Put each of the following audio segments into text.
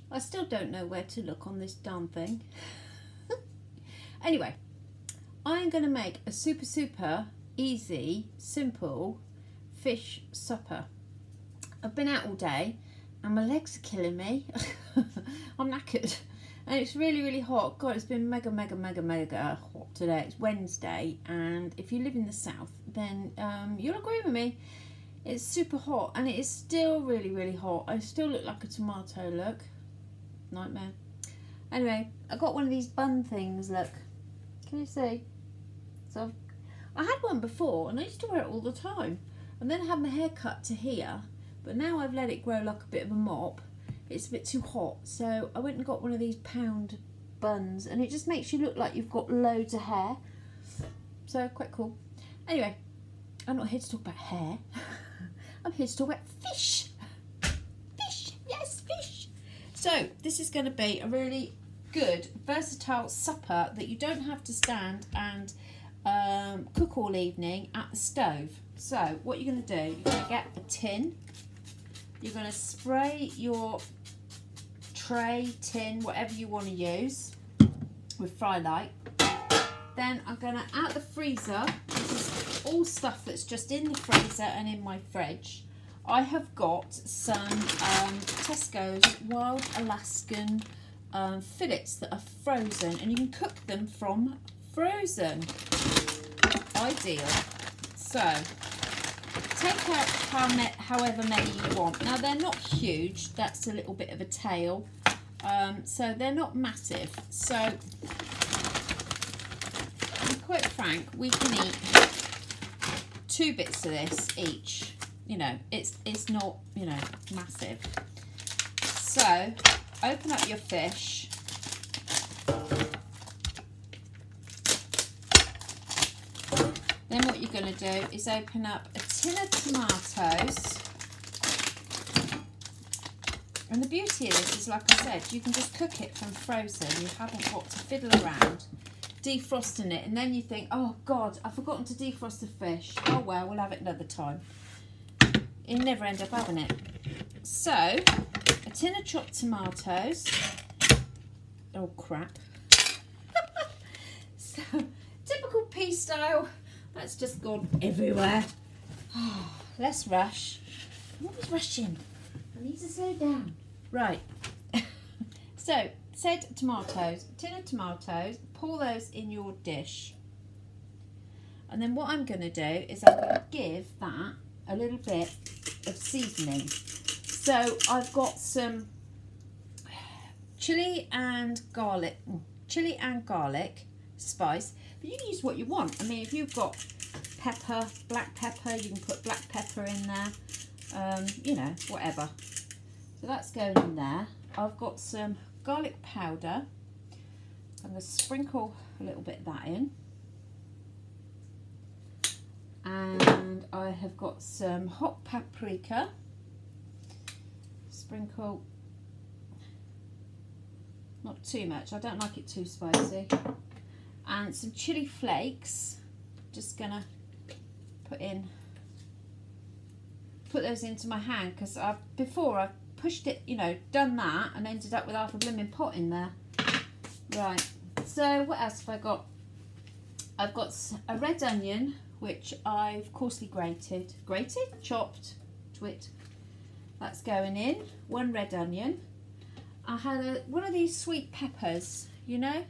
I still don't know where to look on this darn thing. Anyway, I'm going to make a super easy, simple fish supper. I've been out all day and my legs are killing me. I'm knackered and it's really hot. God, it's been mega hot today. It's Wednesday, and if you live in the south, then you'll agree with me. It's super hot, and it is still really hot. I still look like a tomato, look. Nightmare. Anyway, I got one of these bun things, look. Can you see? So I had one before and I used to wear it all the time. And then I had my hair cut to here, but now I've let it grow like a bit of a mop. It's a bit too hot, so I went and got one of these pound buns, and it just makes you look like you've got loads of hair. So quite cool. Anyway, I'm not here to talk about hair. I'm here to talk about fish. Fish, yes, fish. So this is going to be a really good, versatile supper that you don't have to stand and cook all evening at the stove. So what you're going to do, you're going to get a tin. You're going to spray your tray, tin, whatever you want to use with Fry Light. Then I'm going to, out the freezer, this is all stuff that's just in the freezer and in my fridge. I have got some Tesco's Wild Alaskan fillets that are frozen, and you can cook them from frozen. Ideal. So take out however many you want. Now they're not huge, that's a little bit of a tail, so they're not massive. So to be quite frank, we can eat 2 bits of this each. You know, it's not, you know, massive. So open up your fish. Then what you're going to do is open up a tin of tomatoes. And the beauty of this is, like I said, you can just cook it from frozen. You haven't got to fiddle around defrosting it, and then you think, oh God, I've forgotten to defrost the fish. Oh well, we'll have it another time. You never end up having it. So, a tin of chopped tomatoes. Oh crap. So, typical pea style. That's just gone everywhere. Oh, less rush. I'm always rushing. I need to slow down. Right. So, said tomatoes, tin of tomatoes, pour those in your dish. And then what I'm going to do is I'm going to give that a little bit of seasoning. So I've got some chili and garlic spice, but you can use what you want. I mean, if you've got pepper, black pepper, you can put black pepper in there, you know, whatever. So that's going in there. I've got some garlic powder. I'm going to sprinkle a little bit of that in. And I have got some hot paprika. Sprinkle, not too much, I don't like it too spicy. And some chili flakes. Just gonna put those into my hand, because before I've pushed it, you know, done that and ended up with half a blooming pot in there. Right, so what else have I got? I've got a red onion, which I've coarsely chopped, twit. That's going in, 1 red onion. I had one of these sweet peppers, you know,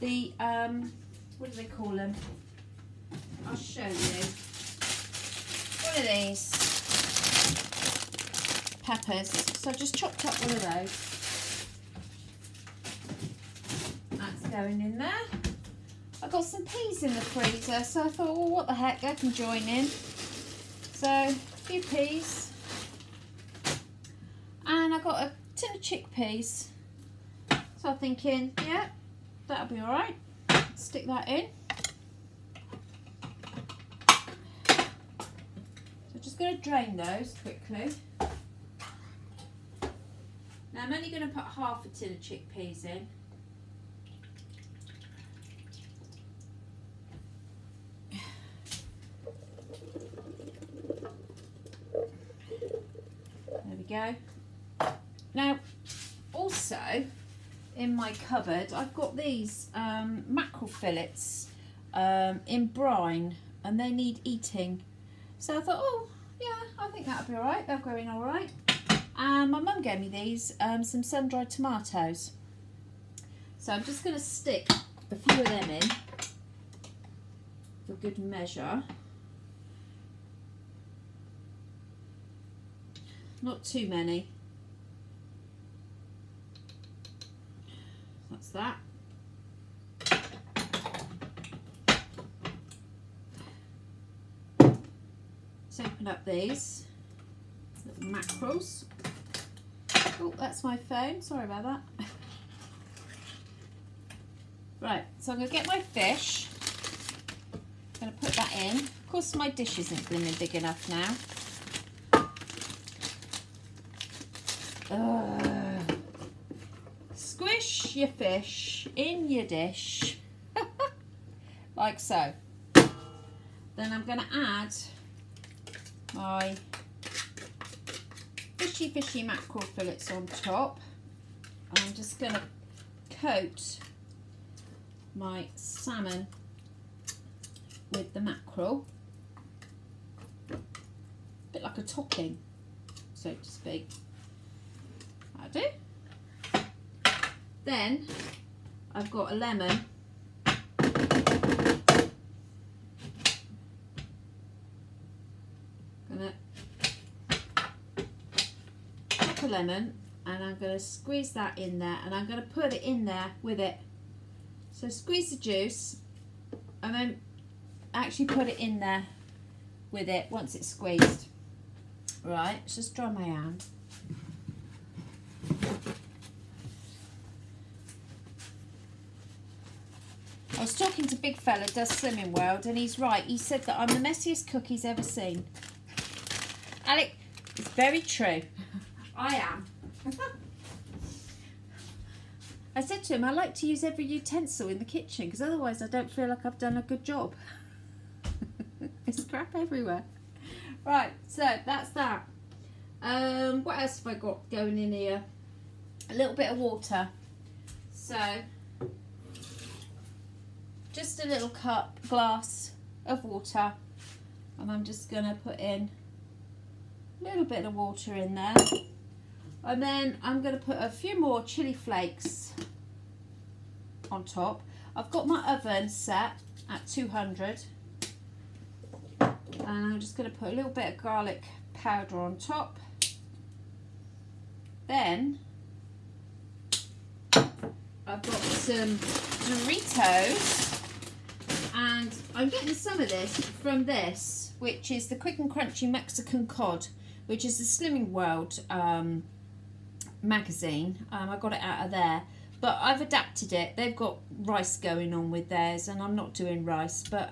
the, what do they call them? I'll show you. One of these peppers. So I just chopped up one of those. That's going in there. I've got some peas in the freezer, so I thought, well, what the heck, I can join in. So, a few peas. And I got a tin of chickpeas. So I'm thinking, yeah, that'll be alright. Stick that in. So just going to drain those quickly. Now I'm only going to put half a tin of chickpeas in. There we go. Now, also, in my cupboard, I've got these mackerel fillets in brine, and they need eating. So I thought, oh yeah, I think that'll be all right. They'll go in all right. And my mum gave me these, some sun-dried tomatoes. So I'm just going to stick a few of them in for good measure. Not too many. That's that. Let's open up these little mackerels. Oh, that's my phone. Sorry about that. Right, so I'm going to get my fish. I'm going to put that in. Of course, my dish isn't blooming big enough now. Squish your fish in your dish. Like so. Then I'm going to add my fishy mackerel fillets on top. And I'm just going to coat my salmon with the mackerel. A bit like a topping, so to speak. I do. Then I've got a lemon. Gonna chop a lemon, and I'm going to squeeze that in there, and I'm going to put it in there with it. So squeeze the juice, and then actually put it in there with it once it's squeezed. Right, let's just dry my hand. I was talking to Big Fella, does Slimming World, and he's right. He said that I'm the messiest cook he's ever seen. Alec, it's very true. I am. I said to him, I like to use every utensil in the kitchen because otherwise I don't feel like I've done a good job. There's crap everywhere. Right, so that's that. What else have I got going in here? A little bit of water. So, just a little glass of water. And I'm just going to put in a little bit of water in there. And then I'm going to put a few more chili flakes on top. I've got my oven set at 200. And I'm just going to put a little bit of garlic powder on top. Then I've got some Doritos. And I'm getting some of this from this, which is the Quick and Crunchy Mexican Cod, which is the Slimming World magazine. I got it out of there, but I've adapted it. They've got rice going on with theirs, and I'm not doing rice, but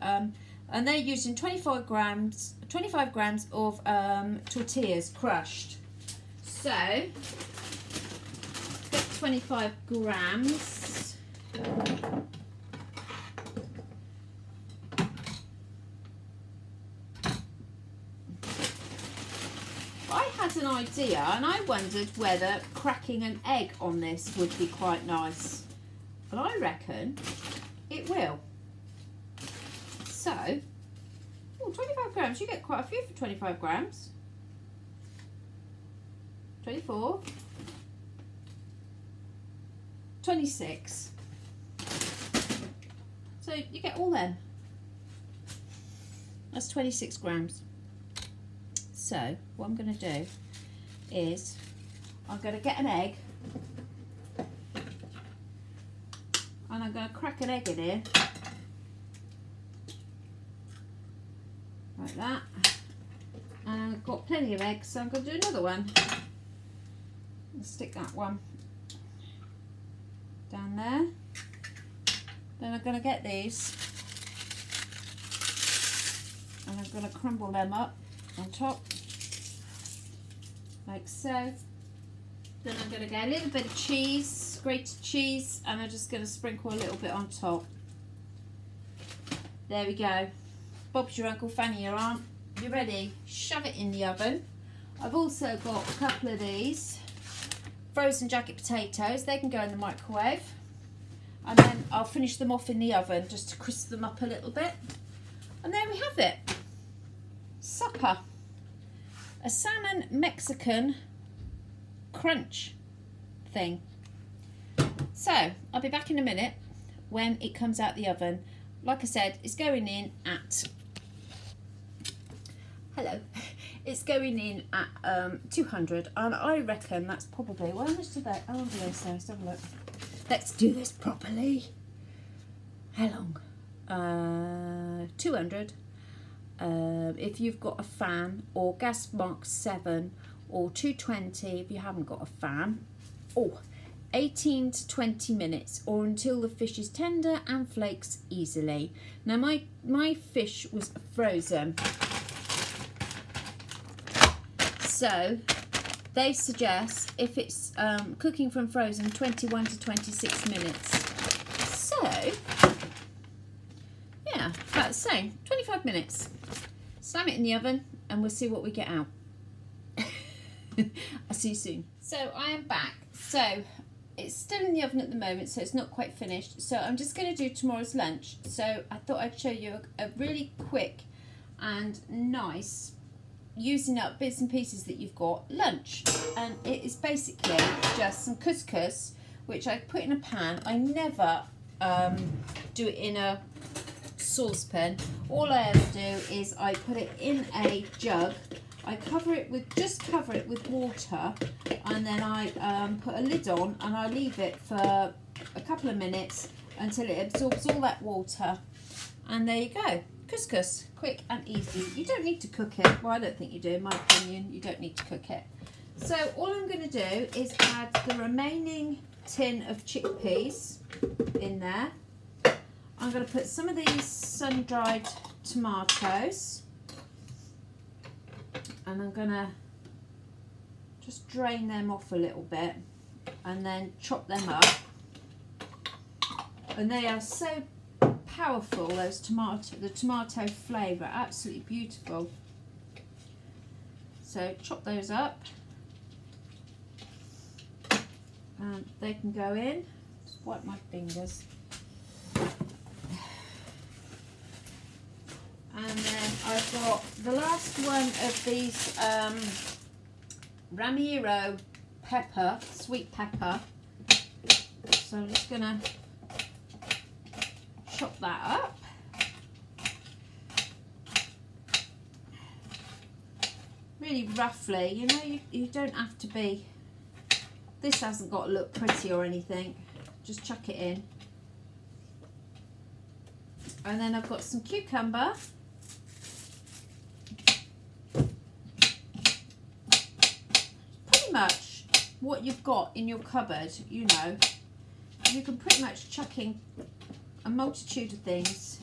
and they're using 25 grams of tortillas crushed. So get 25 grams. An idea, and I wondered whether cracking an egg on this would be quite nice, and I reckon it will. So, 25 grams, you get quite a few for 25 grams. 24, 26. So you get all them. That's 26 grams. So what I'm going to do is I'm going to get an egg, and I'm going to crack an egg in here like that, and I've got plenty of eggs, so I'm going to do another one. Let's stick that one down there. Then I'm going to get these, and I'm going to crumble them up on top like so. Then I'm going to get a little bit of cheese, grated cheese, and I'm just going to sprinkle a little bit on top. There we go. Bob's your Uncle, Fanny your aunt. You ready? Shove it in the oven. I've also got a couple of these frozen jacket potatoes. They can go in the microwave. And then I'll finish them off in the oven just to crisp them up a little bit. And there we have it. Supper. A salmon Mexican crunch thing. So I'll be back in a minute when it comes out the oven. Like I said, it's going in at it's going in at 200, and I reckon that's probably, well, how much did they, how long do they say? Let's have a look. Let's do this properly. How long? 200. If you've got a fan, or gas mark 7, or 220 if you haven't got a fan. 18 to 20 minutes, or until the fish is tender and flakes easily. Now my fish was frozen, so they suggest if it's cooking from frozen, 21 to 26 minutes. So yeah, about the same, 25 minutes. Slam it in the oven and we'll see what we get out. I'll see you soon. So I am back. So it's still in the oven at the moment, so it's not quite finished. So I'm just going to do tomorrow's lunch. So I thought I'd show you a really quick and nice, using up bits and pieces that you've got, lunch. And it is basically just some couscous, which I put in a pan. I never do it in a saucepan. All I ever do is I put it in a jug. I cover it with water, and then I put a lid on and I leave it for a couple of minutes until it absorbs all that water. And there you go, couscous, quick and easy. You don't need to cook it. Well, I don't think you do, in my opinion. You don't need to cook it. So all I'm going to do is add the remaining tin of chickpeas in there. I'm going to put some of these sun-dried tomatoes, and I'm going to just drain them off a little bit and then chop them up. And they are so powerful, those the tomato flavour, absolutely beautiful. So chop those up and they can go in. Just wipe my fingers. And then I've got the last one of these Ramiro pepper, sweet pepper. So I'm just going to chop that up. Really roughly, you know, you don't have to be, this hasn't got to look pretty or anything. Just chuck it in. And then I've got some cucumber. Much what you've got in your cupboard, you know, you can pretty much chuck in a multitude of things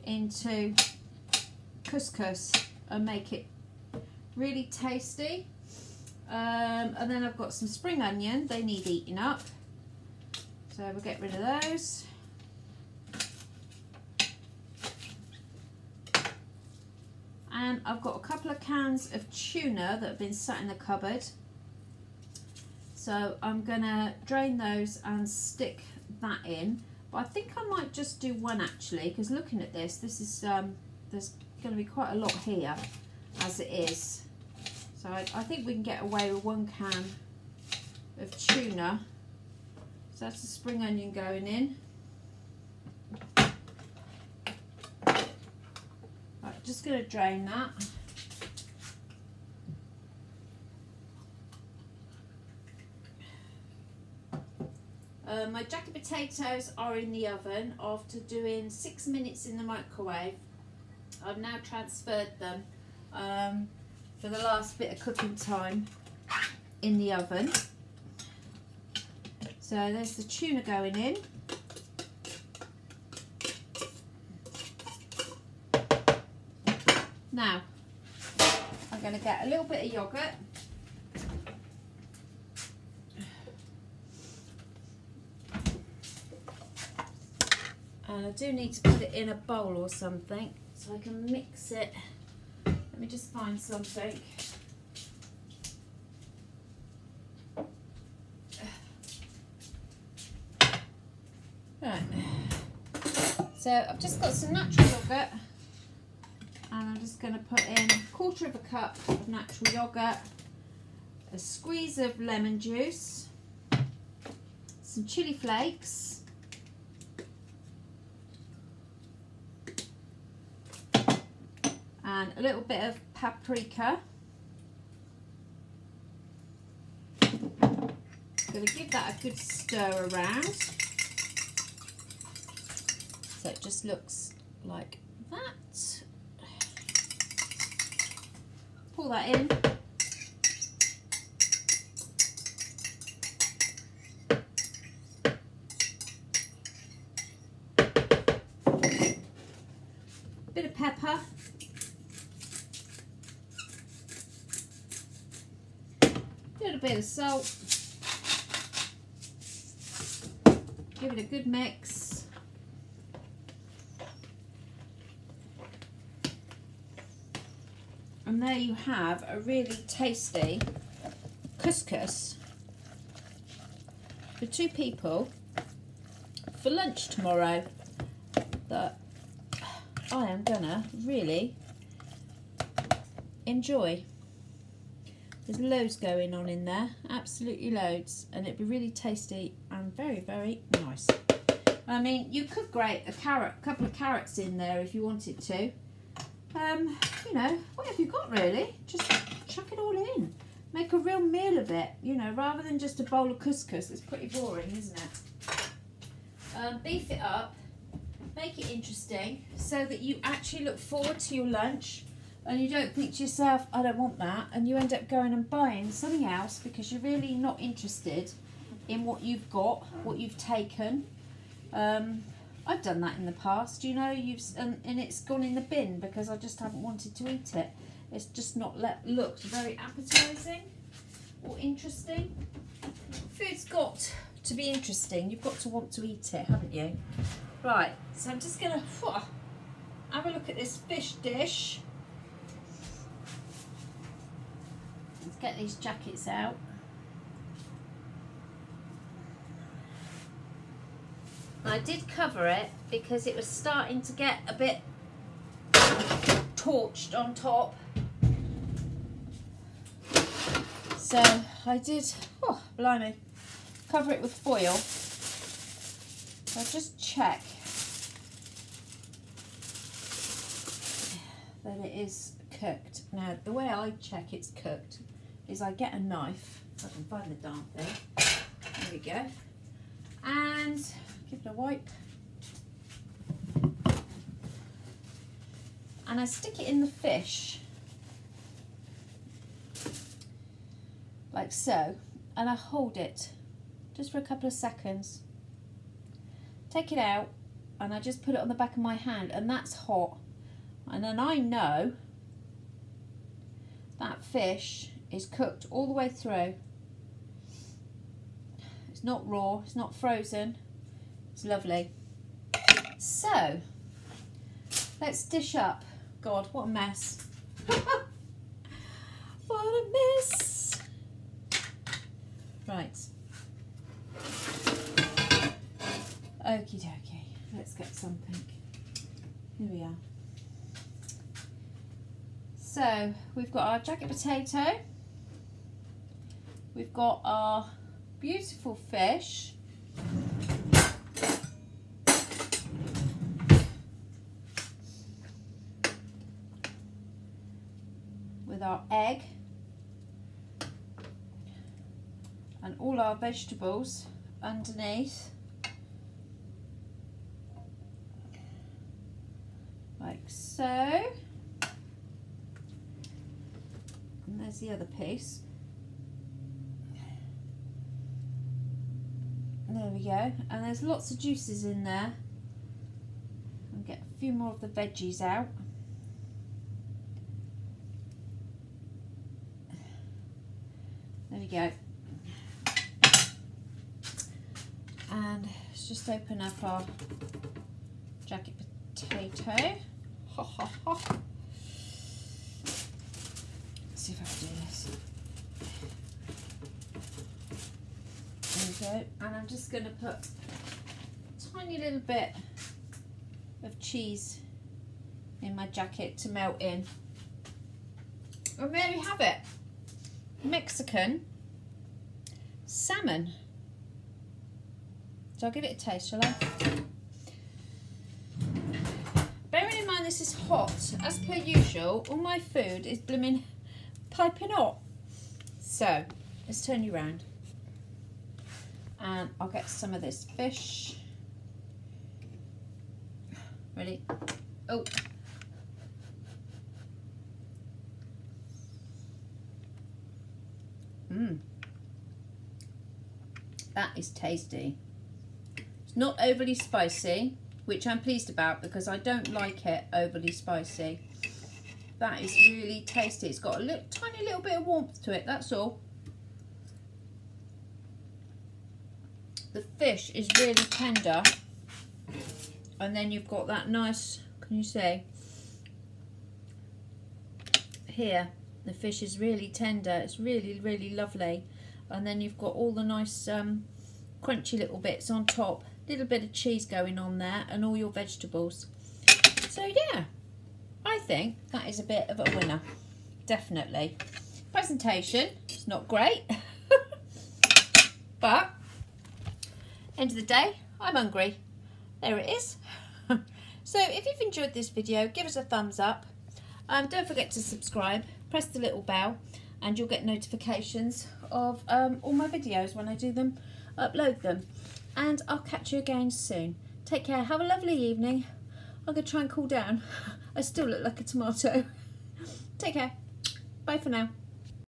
into couscous and make it really tasty. And then I've got some spring onion. They need eating up, so we'll get rid of those. And I've got a couple of cans of tuna that have been sat in the cupboard. So I'm going to drain those and stick that in. But I think I might just do one actually, because looking at this is there's going to be quite a lot here as it is. So I think we can get away with 1 can of tuna. So that's the spring onion going in. Right, just going to drain that. My jacket potatoes are in the oven after doing 6 minutes in the microwave. I've now transferred them for the last bit of cooking time in the oven. So there's the tuna going in. Now I'm going to get a little bit of yogurt. And I do need to put it in a bowl or something so I can mix it. Let me just find something. Right, so I've just got some natural yoghurt, and I'm just going to put in 1/4 of a cup of natural yoghurt, a squeeze of lemon juice, some chili flakes, and a little bit of paprika. Going to give that a good stir around so it just looks like that. Pour that in. Bit of pepper. A little bit of salt. Give it a good mix. And there you have a really tasty couscous for 2 people for lunch tomorrow that I am gonna really enjoy. There's loads going on in there, absolutely loads, and it'd be really tasty and very, very nice. I mean, you could grate a couple of carrots in there if you wanted to. You know, what have you got really? Just chuck it all in. Make a real meal of it, you know, rather than just a bowl of couscous. It's pretty boring, isn't it? Beef it up, make it interesting so that you actually look forward to your lunch. And you don't think to yourself, I don't want that, and you end up going and buying something else because you're really not interested in what you've got, what you've taken. I've done that in the past, you know, and it's gone in the bin because I just haven't wanted to eat it. It's just not looked very appetising or interesting. Food's got to be interesting. You've got to want to eat it, haven't you? Right, so I'm just going to have a look at this fish dish. Let's get these jackets out. I did cover it because it was starting to get a bit torched on top. So I did, oh blimey, cover it with foil. So I'll just check that it is cooked. Now the way I check it's cooked is I get a knife, if I can find the darn thing. There we go. And give it a wipe. And I stick it in the fish, like so, and I hold it just for a couple of seconds. Take it out, and I just put it on the back of my hand, and that's hot. And then I know that fish is cooked all the way through. It's not raw, it's not frozen, it's lovely. So, let's dish up. God, what a mess. What a mess. Right. Okie dokie, let's get something. Here we are. So, we've got our jacket potato. We've got our beautiful fish. With our egg. And all our vegetables underneath. Like so. And there's the other piece. There we go, and there's lots of juices in there. I'll get a few more of the veggies out. There we go. And let's just open up our jacket potato. Ha ha ha. Let's see if I can do this. There we go, and I'm just going to put tiny little bit of cheese in my jacket to melt in. And there you have it. Mexican salmon. So I'll give it a taste, shall I? Bearing in mind this is hot, as per usual, all my food is blooming piping hot. So let's turn you round. And I'll get some of this fish. Ready? Oh. That is tasty. It's not overly spicy, which I'm pleased about because I don't like it overly spicy. That is really tasty. It's got a tiny little bit of warmth to it, that's all. The fish is really tender. And then you've got that nice, can you see? Here, the fish is really tender. It's really, really lovely. And then you've got all the nice crunchy little bits on top. Little bit of cheese going on there and all your vegetables. So yeah, I think that is a bit of a winner. Definitely. Presentation, it's not great. But, end of the day, I'm hungry. There it is. So if you've enjoyed this video, give us a thumbs up. Don't forget to subscribe. Press the little bell and you'll get notifications of all my videos when I do them, upload them. And I'll catch you again soon. Take care. Have a lovely evening. I'm going to try and cool down. I still look like a tomato. Take care. Bye for now.